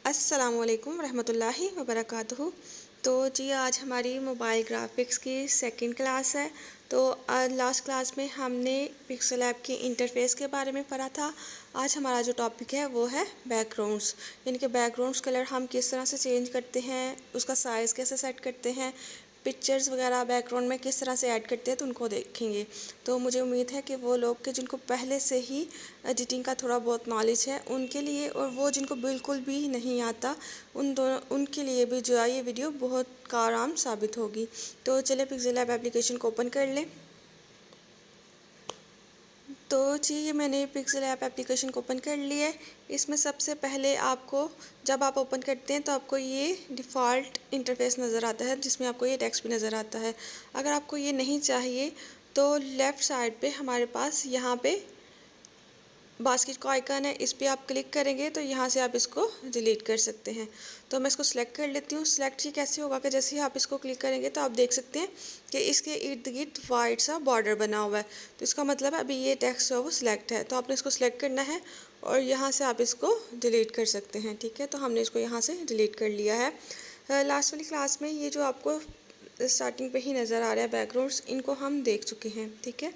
अस्सलामुअलैकुम रहमतुल्लाहि वबरकातुहू। तो जी आज हमारी मोबाइल ग्राफिक्स की सेकंड क्लास है। तो लास्ट क्लास में हमने पिक्सल ऐप की इंटरफेस के बारे में पढ़ा था। आज हमारा जो टॉपिक है वो है बैकग्राउंड्स, यानी कि बैकग्राउंड्स कलर हम किस तरह से चेंज करते हैं, उसका साइज़ कैसे सेट करते हैं, पिक्चर्स वगैरह बैकग्राउंड में किस तरह से ऐड करते हैं, तो उनको देखेंगे। तो मुझे उम्मीद है कि वो लोग के जिनको पहले से ही एडिटिंग का थोड़ा बहुत नॉलेज है उनके लिए, और वो जिनको बिल्कुल भी नहीं आता उनके लिए भी जो है ये वीडियो बहुत कारआमद साबित होगी। तो चलिए पिक्सल ऐप एप्लीकेशन को ओपन कर लें। तो जी ये मैंने पिक्सल ऐप एप्लीकेशन को ओपन कर लिया है। इसमें सबसे पहले आपको जब आप ओपन करते हैं तो आपको ये डिफ़ॉल्ट इंटरफेस नज़र आता है, जिसमें आपको ये टेक्स्ट भी नज़र आता है। अगर आपको ये नहीं चाहिए तो लेफ़्ट साइड पे हमारे पास यहाँ पे बास्केट का आइकन है, इस पर आप क्लिक करेंगे तो यहाँ से आप इसको डिलीट कर सकते हैं। तो मैं इसको सिलेक्ट कर लेती हूँ। सिलेक्ट ये कैसे होगा कि जैसे ही आप इसको क्लिक करेंगे तो आप देख सकते हैं कि इसके इर्द गिर्द वाइट सा बॉर्डर बना हुआ है। तो इसका मतलब है अभी ये टेक्स्ट है वो सिलेक्ट है, तो आपने इसको सिलेक्ट करना है और यहाँ से आप इसको डिलीट कर सकते हैं। ठीक है, तो हमने इसको यहाँ से डिलीट कर लिया है। लास्ट वाली क्लास में ये जो आपको स्टार्टिंग पे ही नज़र आ रहा है बैकग्राउंड्स, इनको हम देख चुके हैं। ठीक है,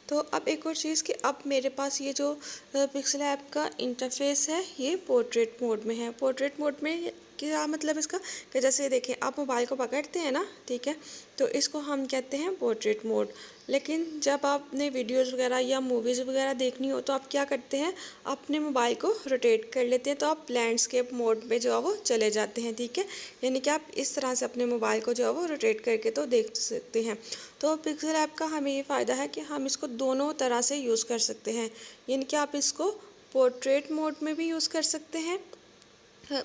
तो अब एक और चीज़ कि अब मेरे पास ये जो पिक्सल ऐप का इंटरफेस है ये पोर्ट्रेट मोड में है। पोर्ट्रेट मोड में क्या मतलब इसका कि जैसे देखें आप मोबाइल को पकड़ते हैं ना, ठीक है, तो इसको हम कहते हैं पोर्ट्रेट मोड। लेकिन जब आपने वीडियोस वगैरह या मूवीज़ वगैरह देखनी हो तो आप क्या करते हैं, अपने मोबाइल को रोटेट कर लेते हैं, तो आप लैंडस्केप मोड में जो है वो चले जाते हैं। ठीक है, यानी कि आप इस तरह से अपने मोबाइल को जो है वो रोटेट करके तो देख सकते हैं। तो पिक्सल ऐप का हमें ये फ़ायदा है कि हम इसको दोनों तरह से यूज़ कर सकते हैं, यानी कि आप इसको पोर्ट्रेट मोड में भी यूज़ कर सकते हैं,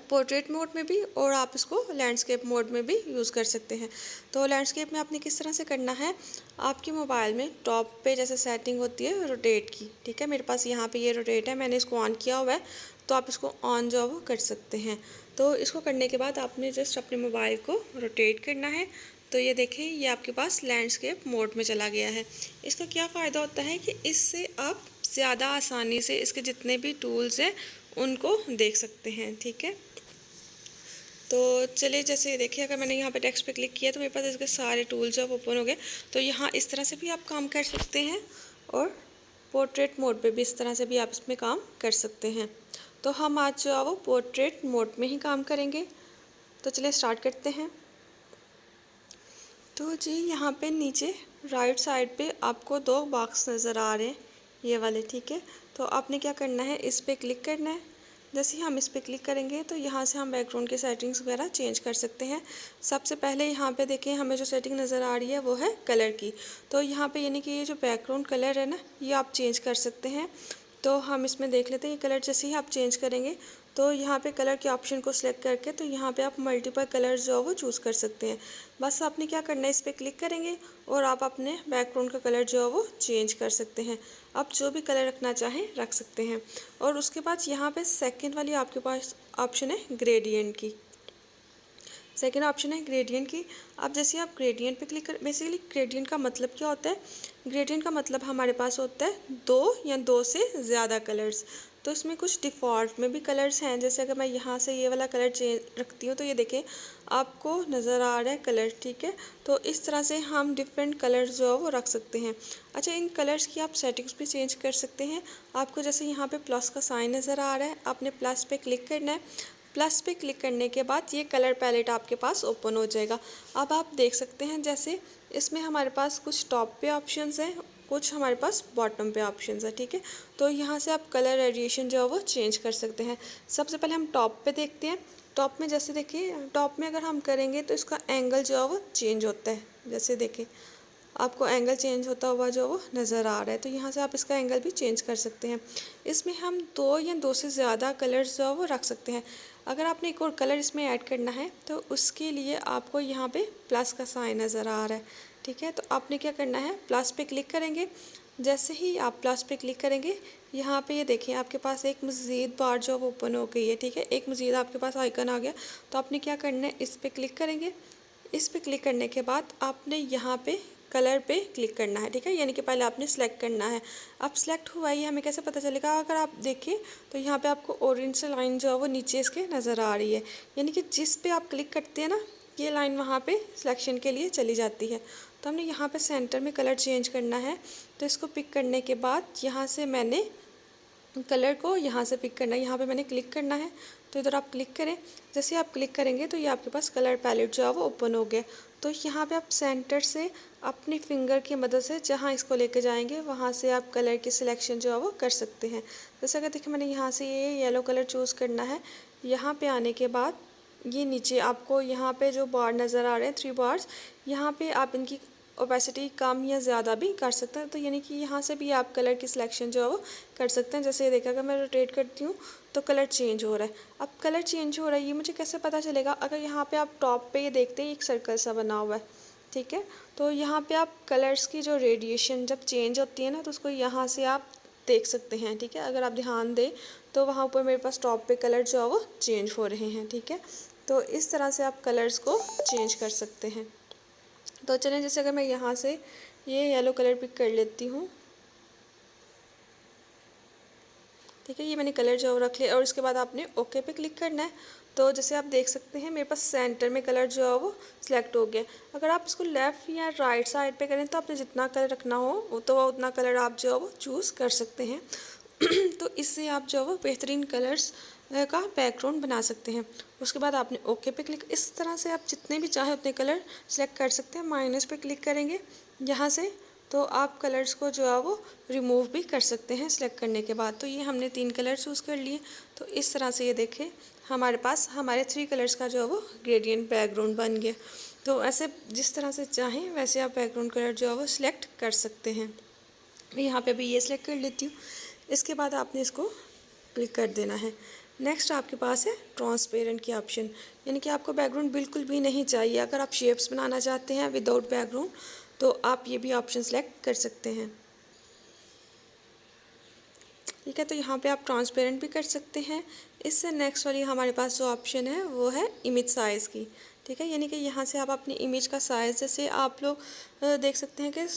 पोर्ट्रेट मोड में भी, और आप इसको लैंडस्केप मोड में भी यूज़ कर सकते हैं। तो लैंडस्केप में आपने किस तरह से करना है, आपके मोबाइल में टॉप पे जैसे सेटिंग होती है रोटेट की, ठीक है, मेरे पास यहाँ पे ये रोटेट है, मैंने इसको ऑन किया हुआ है, तो आप इसको ऑन जो वो कर सकते हैं। तो इसको करने के बाद आपने जस्ट अपने मोबाइल को रोटेट करना है। तो ये देखें ये आपके पास लैंडस्केप मोड में चला गया है। इसका क्या फ़ायदा होता है कि इससे आप ज़्यादा आसानी से इसके जितने भी टूल्स हैं उनको देख सकते हैं। ठीक है, तो चलिए जैसे देखिए अगर मैंने यहाँ पे टेक्स्ट पे क्लिक किया तो मेरे पास इसके सारे टूल्स अब ओपन हो गए। तो यहाँ इस तरह से भी आप काम कर सकते हैं और पोर्ट्रेट मोड पे भी इस तरह से भी आप इसमें काम कर सकते हैं। तो हम आज जो है वो पोर्ट्रेट मोड में ही काम करेंगे। तो चलिए स्टार्ट करते हैं। तो जी यहाँ पे नीचे राइट साइड पे आपको दो बॉक्स नज़र आ रहे हैं, ये वाले, ठीक है। तो आपने क्या करना है, इस पर क्लिक करना है। जैसे ही हम इस पर क्लिक करेंगे तो यहाँ से हम बैकग्राउंड की सेटिंग्स वगैरह चेंज कर सकते हैं। सबसे पहले यहाँ पे देखिए हमें जो सेटिंग नज़र आ रही है वो है कलर की। तो यहाँ पे यानी कि ये जो बैकग्राउंड कलर है ना, ये आप चेंज कर सकते हैं। तो हम इसमें देख लेते हैं ये कलर जैसे ही आप चेंज करेंगे तो यहाँ पे कलर के ऑप्शन को सिलेक्ट करके तो यहाँ पे आप मल्टीपल कलर्स जो है वो चूज़ कर सकते हैं। बस आपने क्या करना है, इस पर क्लिक करेंगे और आप अपने बैकग्राउंड का कलर जो है वो चेंज कर सकते हैं। आप जो भी कलर रखना चाहें रख सकते हैं। और उसके बाद यहाँ पे सेकंड वाली आपके पास ऑप्शन है ग्रेडियंट की, सेकेंड ऑप्शन है ग्रेडियंट की। अब जैसे आप ग्रेडियंट पे क्लिक कर, बेसिकली ग्रेडियंट का मतलब क्या होता है, ग्रेडियंट का मतलब हमारे पास होता है दो या दो से ज़्यादा कलर्स। तो इसमें कुछ डिफ़ॉल्ट में भी कलर्स हैं, जैसे अगर मैं यहाँ से ये वाला कलर चेंज रखती हूँ तो ये देखें आपको नज़र आ रहा है कलर, ठीक है। तो इस तरह से हम डिफरेंट कलर्स जो है वो रख सकते हैं। अच्छा, इन कलर्स की आप सेटिंग्स भी चेंज कर सकते हैं। आपको जैसे यहाँ पे प्लस का साइन नज़र आ रहा है, आपने प्लस पे क्लिक करना है। प्लस पे क्लिक करने के बाद ये कलर पैलेट आपके पास ओपन हो जाएगा। अब आप देख सकते हैं जैसे इसमें हमारे पास कुछ टॉप पे ऑप्शंस हैं, कुछ हमारे पास बॉटम पे ऑप्शंस है, ठीक है। तो यहाँ से आप कलर रेडिएशन जो है वो चेंज कर सकते हैं। सबसे पहले हम टॉप पे देखते हैं। टॉप में जैसे देखिए, टॉप में अगर हम करेंगे तो इसका एंगल जो है वो चेंज होता है। जैसे देखिए आपको एंगल चेंज होता हुआ जो वो नज़र आ रहा है, तो यहाँ से आप इसका एंगल भी चेंज कर सकते हैं। इसमें हम दो या दो से ज़्यादा कलर्स जो वो रख सकते हैं। अगर आपने एक और कलर इसमें ऐड करना है तो उसके लिए आपको यहाँ पे प्लस का साइन नज़र आ रहा है, ठीक है। तो आपने क्या करना है, प्लस पे क्लिक करेंगे। जैसे ही आप प्लस पे क्लिक करेंगे यहाँ पे ये देखिए आपके पास एक मज़ीद बार जो वो ओपन हो गई है, ठीक है, एक मज़ीद आपके पास आइकन आ गया। तो आपने क्या करना है, इस पर क्लिक करेंगे। इस पर क्लिक करने के बाद आपने यहाँ पे कलर पे क्लिक करना है, ठीक है। यानी कि पहले आपने सेलेक्ट करना है। अब सेलेक्ट हुआ है, ये हमें कैसे पता चलेगा? अगर आप देखें तो यहाँ पे आपको ऑरेंज से लाइन जो है वो नीचे इसके नज़र आ रही है, यानी कि जिस पे आप क्लिक करते हैं ना, ये लाइन वहाँ पे सिलेक्शन के लिए चली जाती है। तो हमने यहाँ पे सेंटर में कलर चेंज करना है। तो इसको पिक करने के बाद यहाँ से मैंने कलर को यहाँ से पिक करना है, यहाँ पे मैंने क्लिक करना है। तो इधर आप क्लिक करें, जैसे आप क्लिक करेंगे तो ये आपके पास कलर पैलेट जो है वो ओपन हो गया। तो यहाँ पे आप सेंटर से अपनी फिंगर की मदद से जहाँ इसको लेके जाएंगे वहाँ से आप कलर की सिलेक्शन जो है वो कर सकते हैं। जैसे अगर देखिए मैंने यहाँ से ये येलो कलर चूज़ करना है। यहाँ पे आने के बाद ये नीचे आपको यहाँ पे जो बार नज़र आ रहे हैं 3 बार्स, यहाँ पे आप इनकी ओपेसिटी कम या ज़्यादा भी कर सकते हैं। तो यानी कि यहाँ से भी आप कलर की सिलेक्शन जो है वो कर सकते हैं। जैसे ये देखा, अगर मैं रोटेट करती हूँ तो कलर चेंज हो रहा है। अब कलर चेंज हो रहा है, ये मुझे कैसे पता चलेगा? अगर यहाँ पे आप टॉप पे ये देखते हैं एक सर्कल सा बना हुआ है, ठीक है। तो यहाँ पे आप कलर्स की जो रेडिएशन जब चेंज होती है ना, तो उसको यहाँ से आप देख सकते हैं, ठीक है। अगर आप ध्यान दें तो वहाँ ऊपर मेरे पास टॉप पे कलर जो है वो चेंज हो रहे हैं, ठीक है। तो इस तरह से आप कलर्स को चेंज कर सकते हैं। तो चलें, जैसे अगर मैं यहाँ से ये येलो कलर पिक कर लेती हूँ, ठीक है। ये मैंने कलर जो रख लिया और इसके बाद आपने ओके पे क्लिक करना है। तो जैसे आप देख सकते हैं मेरे पास सेंटर में कलर जो है वो सिलेक्ट हो गया। अगर आप इसको लेफ़्ट या राइट साइड पे करें तो आपने जितना कलर रखना हो तो उतना कलर आप जो है वो चूज़ कर सकते हैं। तो इससे आप जो है वो बेहतरीन कलर्स का बैकग्राउंड बना सकते हैं। उसके बाद आपने ओके पे क्लिक, इस तरह से आप जितने भी चाहे उतने कलर सेलेक्ट कर सकते हैं। माइनस पे क्लिक करेंगे यहाँ से तो आप कलर्स को जो है वो रिमूव भी कर सकते हैं सिलेक्ट करने के बाद। तो ये हमने 3 कलर चूज़ कर लिए। तो इस तरह से ये देखें हमारे पास हमारे 3 कलर्स का जो है वो ग्रेडियंट बैकग्राउंड बन गया। तो ऐसे जिस तरह से चाहें वैसे आप बैकग्राउंड कलर जो है वो सिलेक्ट कर सकते हैं। मैं यहाँ पे अभी ये सिलेक्ट कर लेती हूँ। इसके बाद आपने इसको क्लिक कर देना है। नेक्स्ट आपके पास है ट्रांसपेरेंट की ऑप्शन, यानी कि आपको बैकग्राउंड बिल्कुल भी नहीं चाहिए। अगर आप शेप्स बनाना चाहते हैं विदाउट बैकग्राउंड तो आप ये भी ऑप्शन सेलेक्ट कर सकते हैं, ठीक है। तो यहाँ पे आप ट्रांसपेरेंट भी कर सकते हैं। इससे नेक्स्ट वाली हमारे पास जो ऑप्शन है वो है इमेज साइज़ की, ठीक है। यानी कि यहाँ से आप अपनी इमेज का साइज़, जैसे आप लोग देख सकते हैं कि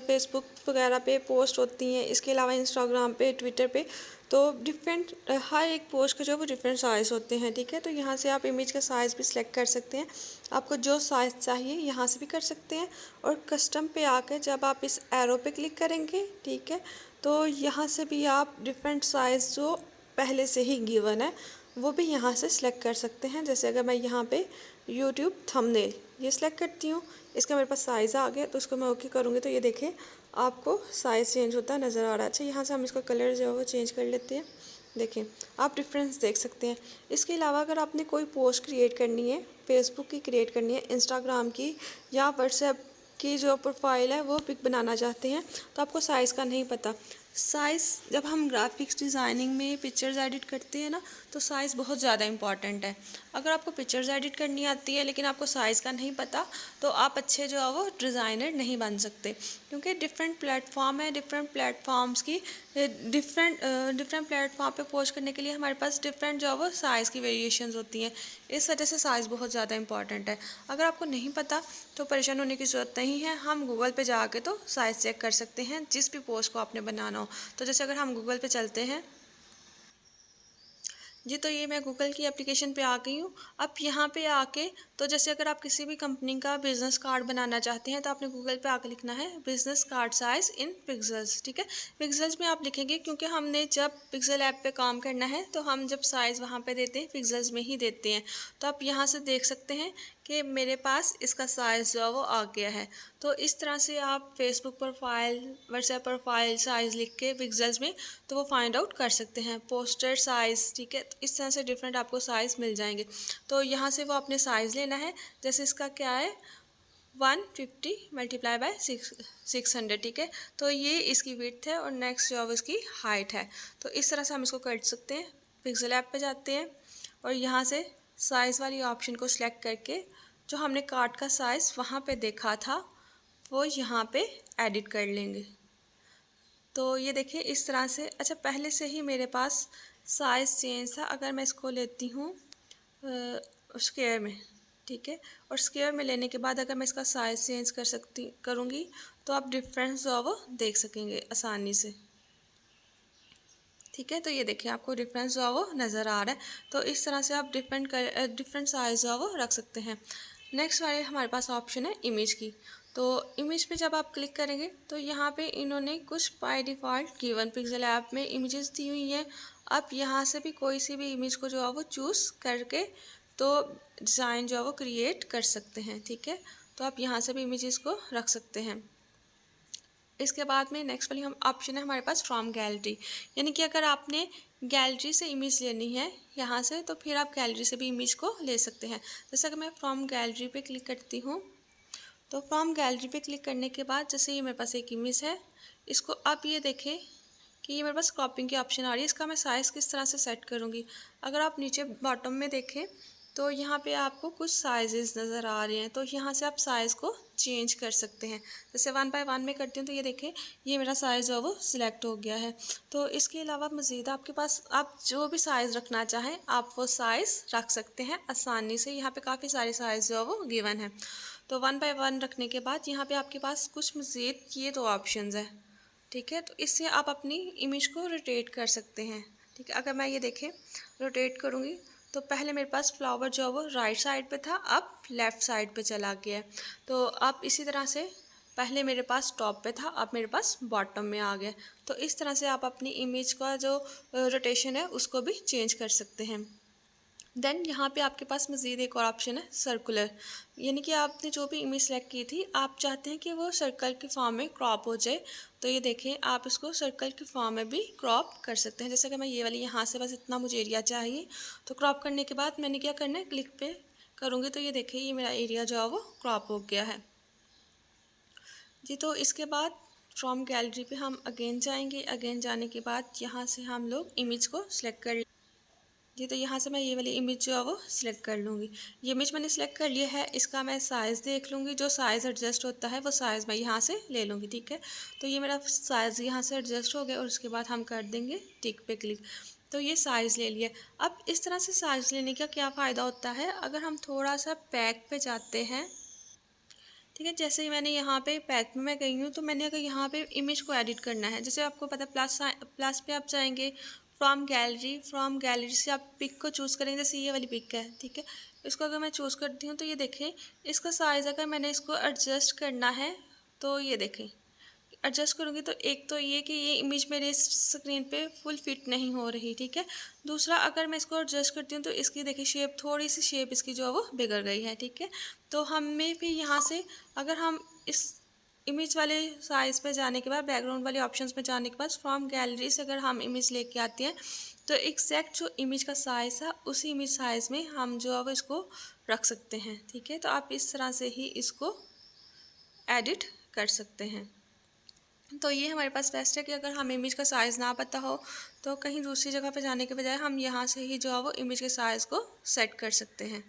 फेसबुक वगैरह पे पोस्ट होती हैं, इसके अलावा इंस्टाग्राम पे, ट्विटर पे, तो डिफरेंट हर एक पोस्ट के जो वो डिफरेंट साइज़ होते हैं, ठीक है। तो यहाँ से आप इमेज का साइज़ भी सिलेक्ट कर सकते हैं। आपको जो साइज़ चाहिए यहाँ से भी कर सकते हैं। और कस्टम पे आकर जब आप इस एरो पे क्लिक करेंगे, ठीक है, तो यहाँ से भी आप डिफरेंट साइज़ जो पहले से ही गिवन है वो भी यहाँ से सिलेक्ट कर सकते हैं। जैसे अगर मैं यहाँ पे यूट्यूब थंबनेल ये सिलेक्ट करती हूँ, इसका मेरे पास साइज़ आ गया, तो इसको मैं ओके करूँगी तो ये देखें आपको साइज़ चेंज होता नज़र आ रहा है। अच्छा, यहाँ से हम इसका कलर जो है वो चेंज कर लेते हैं। देखें आप डिफरेंस देख सकते हैं। इसके अलावा अगर आपने कोई पोस्ट क्रिएट करनी है, फेसबुक की क्रिएट करनी है, इंस्टाग्राम की या व्हाट्सएप की जो प्रोफाइल है वो पिक बनाना चाहते हैं, तो आपको साइज़ का नहीं पता। साइज़ जब हम ग्राफिक्स डिज़ाइनिंग में पिक्चर्स एडिट करते हैं ना, तो साइज़ बहुत ज़्यादा इंपॉर्टेंट है। अगर आपको पिक्चर्स एडिट करनी आती है लेकिन आपको साइज़ का नहीं पता, तो आप अच्छे जो है वो डिज़ाइनर नहीं बन सकते। क्योंकि डिफरेंट प्लेटफॉर्म है, डिफरेंट प्लेटफॉर्म्स की डिफरेंट प्लेटफॉर्म पे पोस्ट करने के लिए हमारे पास डिफरेंट जो है वो साइज़ की वेरिएशंस होती हैं। इस वजह से साइज़ बहुत ज़्यादा इंपॉर्टेंट है। अगर आपको नहीं पता तो परेशान होने की ज़रूरत नहीं है। हम गूगल पे जाके तो साइज़ चेक कर सकते हैं जिस भी पोस्ट को आपने बनाना हो। तो जैसे अगर हम गूगल पे चलते हैं जी, तो ये मैं गूगल की एप्लीकेशन पे आ गई हूँ। अब यहाँ पे आके तो जैसे अगर आप किसी भी कंपनी का बिज़नेस कार्ड बनाना चाहते हैं तो आपने गूगल पे आके लिखना है बिज़नेस कार्ड साइज़ इन पिक्सेल्स, ठीक है। पिक्सेल्स में आप लिखेंगे क्योंकि हमने जब पिक्सल ऐप पे काम करना है तो हम जब साइज़ वहाँ पे देते हैं पिक्सेल्स में ही देते हैं। तो आप यहाँ से देख सकते हैं कि मेरे पास इसका साइज़ जो है वो आ गया है। तो इस तरह से आप Facebook profile, WhatsApp profile size लिख के पिक्सेल्स में तो वो फाइंड आउट कर सकते हैं। पोस्टर साइज़, ठीक है, तो इस तरह से डिफरेंट आपको साइज़ मिल जाएंगे। तो यहाँ से वो आपने साइज़ लेना है। जैसे इसका क्या है 150 मल्टीप्लाई बाय 600, ठीक है। तो ये इसकी विड्थ है और नेक्स्ट जो है इसकी हाइट है। तो इस तरह से हम इसको कर सकते हैं। पिक्सल ऐप पे जाते हैं और यहाँ से साइज़ वाली ऑप्शन को सिलेक्ट करके जो हमने कार्ड का साइज़ वहाँ पे देखा था वो यहाँ पे एडिट कर लेंगे। तो ये देखिए इस तरह से। अच्छा, पहले से ही मेरे पास साइज़ चेंज था। अगर मैं इसको लेती हूँ स्क्वायर में, ठीक है। और स्क्वायर में लेने के बाद अगर मैं इसका साइज़ चेंज करूँगी तो आप डिफरेंस जो है वो देख सकेंगे आसानी से। ठीक है, तो ये देखिए आपको डिफरेंस जो है वो नज़र आ रहा है। तो इस तरह से आप डिफरेंट साइज़ जो है वो रख सकते हैं। नेक्स्ट वाले हमारे पास ऑप्शन है इमेज की। तो इमेज पे जब आप क्लिक करेंगे तो यहाँ पे इन्होंने कुछ by default given pixel app में इमेजेस दी हुई हैं। आप यहाँ से भी कोई सी भी इमेज को जो है वो चूज़ करके तो डिज़ाइन जो है वो क्रिएट कर सकते हैं। ठीक है, तो आप यहाँ से भी इमेजेस को रख सकते हैं। इसके बाद में नेक्स्ट वाली हम ऑप्शन है हमारे पास फ्रॉम गैलरी, यानी कि अगर आपने गैलरी से इमेज लेनी है यहाँ से तो फिर आप गैलरी से भी इमेज को ले सकते हैं। जैसे कि मैं फ्रॉम गैलरी पे क्लिक करती हूँ तो फ्रॉम गैलरी पे क्लिक करने के बाद जैसे ये मेरे पास एक इमेज है, इसको आप ये देखें कि ये मेरे पास क्रॉपिंग की ऑप्शन आ रही है। इसका मैं साइज़ किस तरह से सेट करूँगी, अगर आप नीचे बॉटम में देखें तो यहाँ पे आपको कुछ साइजेस नज़र आ रहे हैं, तो यहाँ से आप साइज़ को चेंज कर सकते हैं। जैसे 1 बाय 1 में करती हूँ तो ये देखें ये मेरा साइज़ जो है वो सिलेक्ट हो गया है। तो इसके अलावा मज़ीद आपके पास आप जो भी साइज़ रखना चाहें आप वो साइज़ रख सकते हैं आसानी से। यहाँ पे काफ़ी सारे साइज़ जो है वो गिवन है। तो 1 बाय 1 रखने के बाद यहाँ पे आपके पास कुछ मज़ीद ये 2 ऑप्शंस हैं। ठीक है, तो इससे आप अपनी इमेज को रोटेट कर सकते हैं। ठीक है, अगर मैं ये देखें रोटेट करूँगी तो पहले मेरे पास फ्लावर जो है वो राइट साइड पे था, अब लेफ़्ट साइड पे चला गया है। तो आप इसी तरह से पहले मेरे पास टॉप पे था, अब मेरे पास बॉटम में आ गया। तो इस तरह से आप अपनी इमेज का जो रोटेशन है उसको भी चेंज कर सकते हैं। देन यहाँ पे आपके पास मज़ीद एक और ऑप्शन है सर्कुलर, यानी कि आपने जो भी इमेज सेलेक्ट की थी आप चाहते हैं कि वो सर्कल के फॉर्म में क्रॉप हो जाए। तो ये देखें आप इसको सर्कल के फॉर्म में भी क्रॉप कर सकते हैं। जैसे कि मैं ये वाली यहाँ से बस इतना मुझे एरिया चाहिए, तो क्रॉप करने के बाद मैंने क्या करना है क्लिक पे करूँगी तो ये देखिए ये मेरा एरिया जो है वो क्रॉप हो गया है जी। तो इसके बाद फ्रॉम गैलरी पे हम अगेन जाएंगे। अगेन जाने के बाद यहाँ से हम लोग इमेज को सिलेक्ट कर जी। तो यहाँ से मैं ये वाली इमेज जो है वो सिलेक्ट कर लूँगी। ये इमेज मैंने सिलेक्ट कर लिया है, इसका मैं साइज़ देख लूँगी, जो साइज़ एडजस्ट होता है वो साइज़ मैं यहाँ से ले लूँगी। ठीक है, तो ये मेरा साइज़ यहाँ से एडजस्ट हो गया और उसके बाद हम कर देंगे टिक पे क्लिक। तो ये साइज़ ले लिया। अब इस तरह से साइज़ लेने का क्या फ़ायदा होता है, अगर हम थोड़ा सा बैक पे जाते हैं, ठीक है, जैसे ही मैंने यहाँ पे पैक में मैं गई हूँ तो मैंने अगर यहाँ पे इमेज को एडिट करना है, जैसे आपको पता है प्लस पे आप जाएंगे, फ्रॉम गैलरी से आप पिक को चूज़ करेंगे। जैसे ये वाली पिक है, ठीक है, इसको अगर मैं चूज़ करती हूँ तो ये देखें इसका साइज़ अगर मैंने इसको एडजस्ट करना है तो ये देखें एडजस्ट करूँगी तो एक तो ये कि ये इमेज मेरे स्क्रीन पे फुल फिट नहीं हो रही। ठीक है, दूसरा अगर मैं इसको एडजस्ट करती हूँ तो इसकी देखिए शेप थोड़ी सी शेप इसकी जो है वो बिगड़ गई है। ठीक है, तो हमें भी यहाँ से अगर हम इस इमेज वाले साइज़ पे जाने के बाद बैकग्राउंड वाले ऑप्शंस में जाने के बाद फ्रॉम गैलरी से अगर हम इमेज लेके आते हैं तो एग्जैक्ट जो इमेज का साइज़ है उसी इमेज साइज़ में हम जो है वो इसको रख सकते हैं। ठीक है, तो आप इस तरह से ही इसको एडिट कर सकते हैं। तो ये हमारे पास बेस्ट है कि अगर हमें इमेज का साइज़ ना पता हो तो कहीं दूसरी जगह पे जाने के बजाय हम यहाँ से ही जो है वो इमेज के साइज़ को सेट कर सकते हैं।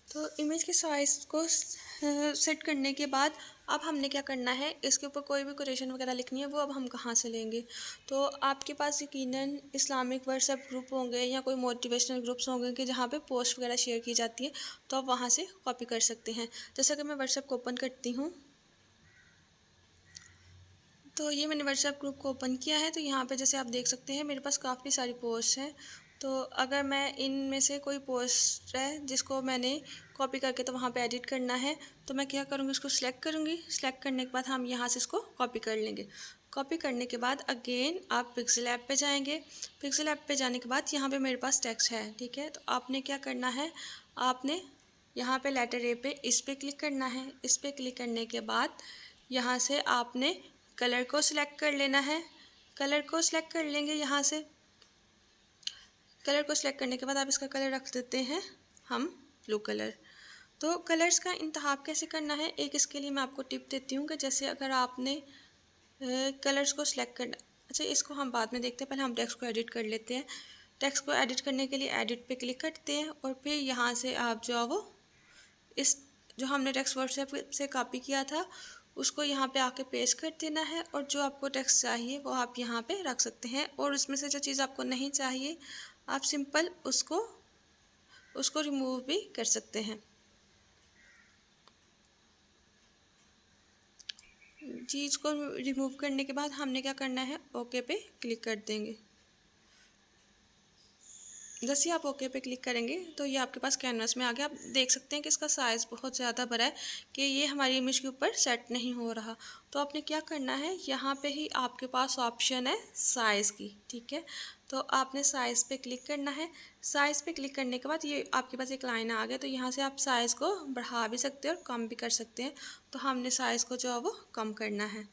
तो इमेज के साइज़ को सेट करने के बाद अब हमने क्या करना है, इसके ऊपर कोई भी कोटेशन वगैरह लिखनी है वो अब हम कहाँ से लेंगे। तो आपके पास यकीनन इस्लामिक व्हाट्सएप ग्रुप होंगे या कोई मोटिवेशनल ग्रुप्स होंगे कि जहाँ पे पोस्ट वगैरह शेयर की जाती है, तो आप वहाँ से कॉपी कर सकते हैं। जैसे कि मैं व्हाट्सएप को ओपन करती हूँ तो ये मैंने व्हाट्सएप ग्रुप को ओपन किया है। तो यहाँ पे जैसे आप देख सकते हैं मेरे पास काफ़ी सारी पोस्ट हैं। तो अगर मैं इनमें से कोई पोस्ट है जिसको मैंने कॉपी करके तो वहाँ पे एडिट करना है तो मैं क्या करूँगी, उसको सिलेक्ट करूँगी। सिलेक्ट करने के बाद हम यहाँ से इसको कॉपी कर लेंगे। कॉपी करने के बाद अगेन आप पिक्सेल ऐप पे जाएंगे। पिक्सेल ऐप पे जाने के बाद यहाँ पे मेरे पास टेक्स्ट है। ठीक है, तो आपने क्या करना है, आपने यहाँ पे लेटर ए पे इस पर क्लिक करना है। इस पर क्लिक करने के बाद यहाँ से आपने कलर को सिलेक्ट कर लेना है। कलर को सिलेक्ट कर लेंगे यहाँ से। कलर को सिलेक्ट करने के बाद आप इसका कलर रख देते हैं हम ब्लू कलर। तो कलर्स का इंतखाब कैसे करना है, एक इसके लिए मैं आपको टिप देती हूँ कि जैसे अगर आपने कलर्स को सिलेक्ट करना, अच्छा इसको हम बाद में देखते हैं, पहले हम टेक्स्ट को एडिट कर लेते हैं। टेक्स्ट को एडिट करने के लिए एडिट पे क्लिक करते हैं और फिर यहाँ से आप जो है वो इस जो हमने टेक्स्ट व्हाट्सएप से कॉपी किया था उसको यहाँ पे आके पेस्ट कर देना है और जो आपको टेक्स्ट चाहिए वो आप यहाँ पे रख सकते हैं। और उसमें से जो चीज़ आपको नहीं चाहिए आप सिंपल उसको उसको रिमूव भी कर सकते हैं। जी, इसको रिमूव करने के बाद हमने क्या करना है, ओके पे क्लिक कर देंगे। जैसे ही आप ओके पे क्लिक करेंगे तो ये आपके पास कैनवास में आ गया। आप देख सकते हैं कि इसका साइज़ बहुत ज़्यादा बड़ा है कि ये हमारी इमेज के ऊपर सेट नहीं हो रहा। तो आपने क्या करना है, यहाँ पे ही आपके पास ऑप्शन है साइज़ की, ठीक है। तो आपने साइज़ पे क्लिक करना है। साइज़ पे क्लिक करने के बाद ये आपके पास एक लाइन आ गया, तो यहाँ से आप साइज़ को बढ़ा भी सकते हैं और कम भी कर सकते हैं। तो हमने साइज़ को जो है वो कम करना है।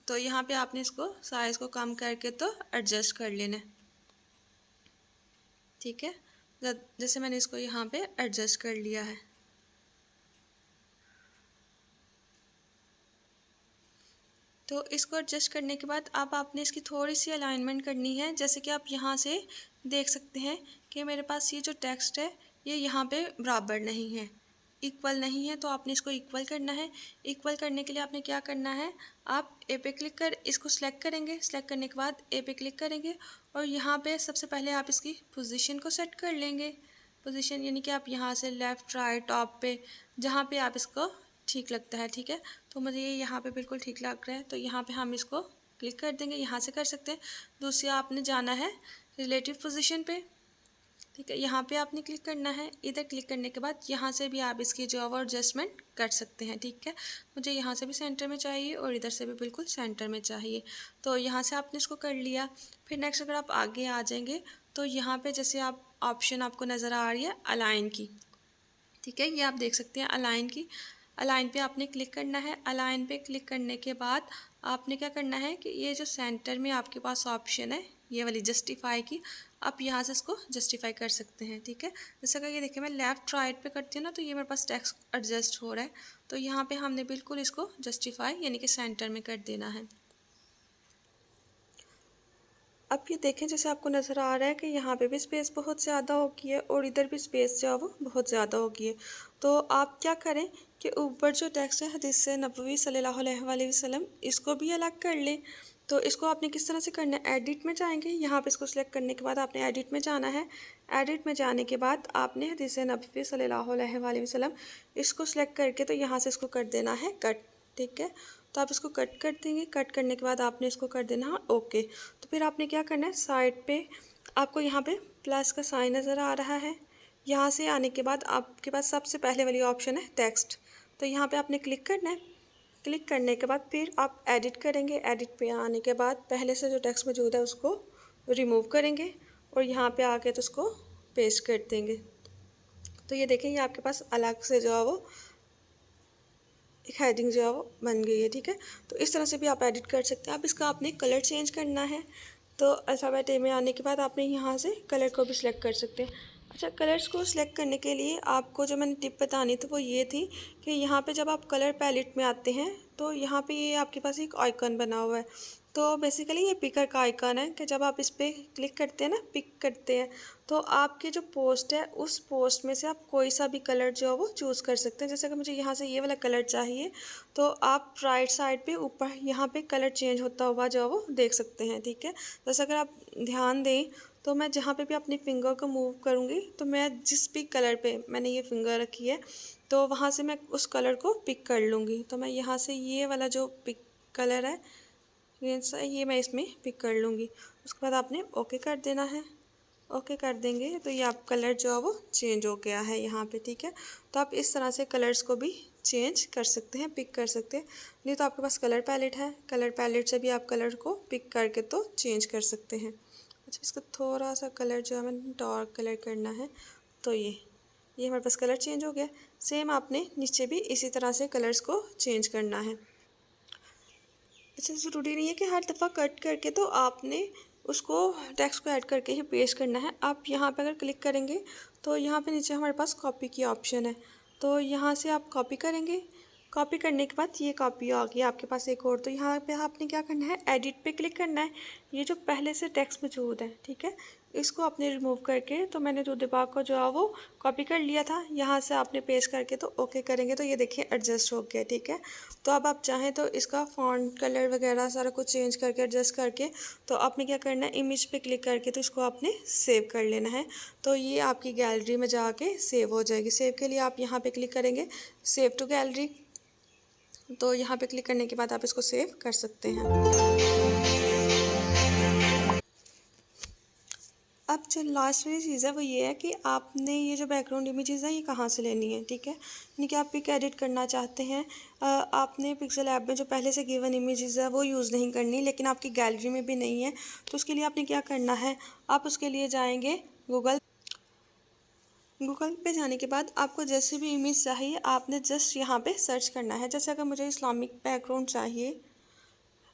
तो यहाँ पे आपने इसको साइज़ को कम करके तो एडजस्ट कर लेना है, ठीक है। जैसे मैंने इसको यहाँ पे एडजस्ट कर लिया है। तो इसको एडजस्ट करने के बाद अब आपने इसकी थोड़ी सी अलाइनमेंट करनी है। जैसे कि आप यहाँ से देख सकते हैं कि मेरे पास ये जो टेक्स्ट है ये यहाँ पे बराबर नहीं है, इक्वल नहीं है। तो आपने इसको इक्वल करना है। इक्वल करने के लिए आपने क्या करना है, आप ए पे क्लिक कर इसको सिलेक्ट करेंगे। सिलेक्ट करने के बाद ए पे क्लिक करेंगे और यहाँ पे सबसे पहले आप इसकी पोजीशन को सेट कर लेंगे। पोजीशन यानी कि आप यहाँ से लेफ़्ट राइट टॉप पे जहाँ पे आप इसको ठीक लगता है, ठीक है। तो मुझे ये यहाँ पे बिल्कुल ठीक लग रहा है, तो यहाँ पे हम इसको क्लिक कर देंगे। यहाँ से कर सकते हैं। दूसरी आपने जाना है रिलेटिव पोजीशन पे, ठीक है। यहाँ पे आपने क्लिक करना है। इधर क्लिक करने के बाद यहाँ से भी आप इसकी जो है एडजस्टमेंट कर सकते हैं, ठीक है। मुझे यहाँ से भी सेंटर में चाहिए और इधर से भी बिल्कुल सेंटर में चाहिए। तो यहाँ से आपने इसको कर लिया। फिर नेक्स्ट अगर आप आगे आ जाएंगे तो यहाँ पे जैसे आप ऑप्शन आपको नज़र आ रही है अलाइन की, ठीक है। ये आप देख सकते हैं अलाइन की। अलाइन पे आपने क्लिक करना है। अलाइन पे क्लिक करने के बाद आपने क्या करना है कि ये जो सेंटर में आपके पास ऑप्शन है ये वाली जस्टिफाई की, आप यहाँ से इसको जस्टिफाई कर सकते हैं, ठीक है। जैसे कि ये देखिए मैं लेफ़्ट राइट पे करती हूँ ना, तो ये मेरे पास टेक्स्ट एडजस्ट हो रहा है। तो यहाँ पे हमने बिल्कुल इसको जस्टिफाई यानी कि सेंटर में कर देना है। अब ये देखें जैसे आपको नज़र आ रहा है कि यहाँ पे भी स्पेस बहुत ज़्यादा हो गई है और इधर भी स्पेस जो है वो बहुत ज़्यादा हो गई है। तो आप क्या करें कि ऊपर जो टेक्स्ट है हदीस नबवी सल्लल्लाहु अलैहि वसल्लम, इसको भी अलग कर लें। तो इसको आपने किस तरह से करना है, एडिट में जाएंगे। यहाँ पे इसको सिलेक्ट करने के बाद आपने एडिट में जाना है। एडिट में जाने के बाद आपने हदीस नबवी सल्लल्लाहु अलैहि वसल्लम इसको सिलेक्ट करके तो यहाँ से इसको कर देना है कट, ठीक है। तो आप इसको कट कर देंगे। कट करने के बाद आपने इसको कर देना है ओके। तो फिर आपने क्या करना है, साइड पे आपको यहाँ पे प्लस का साइन नज़र आ रहा है। यहाँ से आने के बाद आपके पास सबसे पहले वाली ऑप्शन है टेक्स्ट, तो यहाँ पे आपने क्लिक करना है। क्लिक करने के बाद फिर आप एडिट करेंगे। एडिट पे आने के बाद पहले से जो टेक्स्ट मौजूद है उसको रिमूव करेंगे और यहाँ पे आके तो उसको पेस्ट कर देंगे। तो ये देखें ये आपके पास अलग से जो है वो एक हेडिंग जो है वो बन गई है, ठीक है। तो इस तरह से भी आप एडिट कर सकते हैं। अब इसका आपने कलर चेंज करना है। तो अल्फ़ाबेट ए में आने के बाद आपने यहाँ से कलर को भी सिलेक्ट कर सकते हैं। अच्छा, कलर्स को सिलेक्ट करने के लिए आपको जो मैंने टिप बतानी थी वो ये थी कि यहाँ पे जब आप कलर पैलेट में आते हैं तो यहाँ पे ये आपके पास एक आइकन बना हुआ है। तो बेसिकली ये पिकर का आइकन है कि जब आप इस पर क्लिक करते हैं ना, पिक करते हैं, तो आपकी जो पोस्ट है उस पोस्ट में से आप कोई सा भी कलर जो है वो चूज़ कर सकते हैं। जैसे कि मुझे यहाँ से ये वाला कलर चाहिए, तो आप राइट साइड पे ऊपर यहाँ पे कलर चेंज होता हुआ जो है वो देख सकते हैं, ठीक है। जैसे अगर आप ध्यान दें तो मैं जहाँ पे भी अपनी फिंगर को मूव करूँगी तो मैं जिस भी कलर पे मैंने ये फिंगर रखी है तो वहाँ से मैं उस कलर को पिक कर लूँगी। तो मैं यहाँ से ये वाला जो पिक कलर है ये मैं इसमें पिक कर लूँगी। उसके बाद आपने ओके कर देना है। ओके कर देंगे तो ये आप कलर जो है वो चेंज हो गया है यहाँ पे, ठीक है। तो आप इस तरह से कलर्स को भी चेंज कर सकते हैं, पिक कर सकते हैं। नहीं तो आपके पास कलर पैलेट है, कलर पैलेट से भी आप कलर को पिक करके तो चेंज कर सकते हैं। अच्छा, इसका थोड़ा सा कलर जो है हमें डार्क कलर करना है। तो ये हमारे पास कलर चेंज हो गया। सेम आपने नीचे भी इसी तरह से कलर्स को चेंज करना है। अच्छा, ज़रूरी नहीं है कि हर दफ़ा कट करके तो आपने उसको टेक्स्ट को ऐड करके ही पेस्ट करना है। आप यहाँ पे अगर क्लिक करेंगे तो यहाँ पे नीचे हमारे पास कॉपी की ऑप्शन है, तो यहाँ से आप कॉपी करेंगे। कॉपी करने के बाद ये कॉपी आ गई आपके पास एक और। तो यहाँ पे आपने क्या करना है, एडिट पे क्लिक करना है। ये जो पहले से टेक्स्ट मौजूद है, ठीक है, इसको आपने रिमूव करके, तो मैंने दूध बाग को जो है वो कॉपी कर लिया था, यहाँ से आपने पेस्ट करके तो ओके करेंगे तो ये देखिए एडजस्ट हो गया, ठीक है। तो अब आप चाहें तो इसका फॉन्ट कलर वगैरह सारा कुछ चेंज करके एडजस्ट करके तो आपने क्या करना है, इमेज पे क्लिक करके तो इसको आपने सेव कर लेना है। तो ये आपकी गैलरी में जाके सेव हो जाएगी। सेव के लिए आप यहाँ पे क्लिक करेंगे, सेव टू गैलरी। तो यहाँ पे क्लिक करने के बाद आप इसको सेव कर सकते हैं। अब जो लास्ट वाली चीज़ है वो ये है कि आपने ये जो बैकग्राउंड इमेजेस हैं ये कहाँ से लेनी है, ठीक है। यानी कि आप पिक एडिट करना चाहते हैं, आपने पिक्सल ऐप में जो पहले से गिवन इमेजेस है वो यूज़ नहीं करनी, लेकिन आपकी गैलरी में भी नहीं है, तो उसके लिए आपने क्या करना है, आप उसके लिए जाएंगे गूगल पे जाने के बाद आपको जैसे भी इमेज चाहिए आपने जस्ट यहाँ पे सर्च करना है। जैसे अगर मुझे इस्लामिक बैकग्राउंड चाहिए,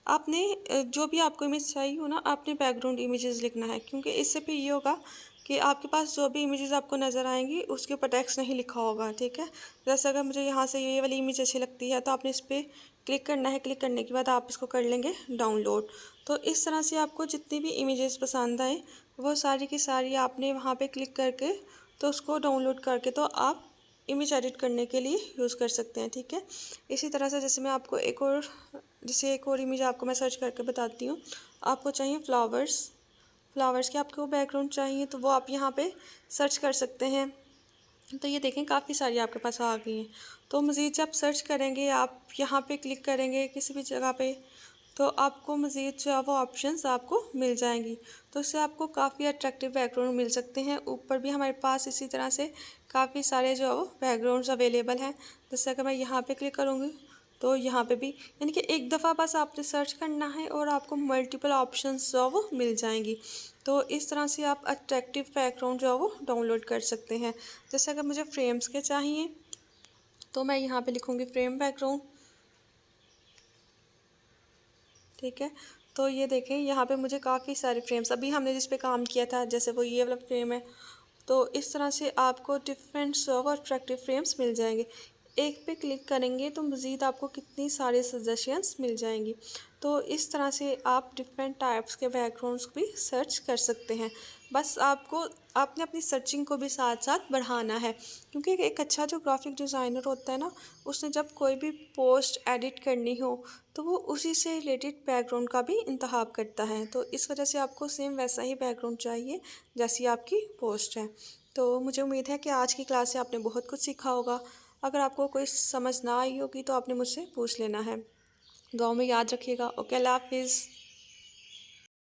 आपने जो भी आपको इमेज चाहिए हो ना, आपने बैकग्राउंड इमेजेस लिखना है, क्योंकि इससे फिर ये होगा कि आपके पास जो भी इमेजेस आपको नज़र आएंगी उसके ऊपर टेक्स्ट नहीं लिखा होगा, ठीक है। जैसे अगर मुझे यहाँ से ये वाली इमेज अच्छी लगती है तो आपने इस पर क्लिक करना है। क्लिक करने के बाद आप इसको कर लेंगे डाउनलोड। तो इस तरह से आपको जितनी भी इमेजेस पसंद आए वो सारी की सारी आपने वहाँ पर क्लिक करके तो उसको डाउनलोड करके तो आप इमेज एडिट करने के लिए यूज़ कर सकते हैं, ठीक है। इसी तरह से जैसे मैं आपको एक और इमेज आपको मैं सर्च करके बताती हूँ। आपको चाहिए फ्लावर्स के आपको बैकग्राउंड चाहिए तो वो आप यहाँ पे सर्च कर सकते हैं। तो ये देखें काफ़ी सारी आपके पास आ गई हैं। तो मज़ीद जब सर्च करेंगे आप यहाँ पे क्लिक करेंगे किसी भी जगह पे तो आपको मज़ीद जो है वो ऑप्शंस आपको मिल जाएंगी। तो इससे आपको काफ़ी अट्रैक्टिव बैकग्राउंड मिल सकते हैं। ऊपर भी हमारे पास इसी तरह से काफ़ी सारे जो है वो बैकग्राउंड्स अवेलेबल हैं। जैसे अगर मैं यहाँ पे क्लिक करूँगी तो यहाँ पे भी, यानी कि एक दफ़ा बस आपने सर्च करना है और आपको मल्टीपल ऑप्शंस जो है वो मिल जाएंगी। तो इस तरह से आप अट्रैक्टिव बैकग्राउंड जो है वो डाउनलोड कर सकते हैं। जैसे अगर मुझे फ्रेम्स के चाहिए तो मैं यहाँ पे लिखूँगी फ्रेम बैकग्राउंड, ठीक है। तो ये देखें यहाँ पे मुझे काफ़ी सारे फ्रेम्स अभी हमने जिस पे काम किया था, जैसे वो ये वाला फ्रेम है, तो इस तरह से आपको डिफरेंट सर्व और अट्रैक्टिव फ्रेम्स मिल जाएंगे। एक पे क्लिक करेंगे तो मज़ीद आपको कितनी सारे सजेशंस मिल जाएंगी। तो इस तरह से आप डिफरेंट टाइप्स के बैकग्राउंड्स भी सर्च कर सकते हैं। बस आपने अपनी सर्चिंग को भी साथ साथ बढ़ाना है, क्योंकि एक अच्छा जो ग्राफिक डिज़ाइनर होता है ना, उसने जब कोई भी पोस्ट एडिट करनी हो तो वो उसी से रिलेटेड बैकग्राउंड का भी इंतखाब करता है। तो इस वजह से आपको सेम वैसा ही बैकग्राउंड चाहिए जैसी आपकी पोस्ट है। तो मुझे उम्मीद है कि आज की क्लास से आपने बहुत कुछ सीखा होगा। अगर आपको कोई समझ ना आई होगी तो आपने मुझसे पूछ लेना है। दुआ में याद रखिएगा। ओके, अल्लाह हाफिज़।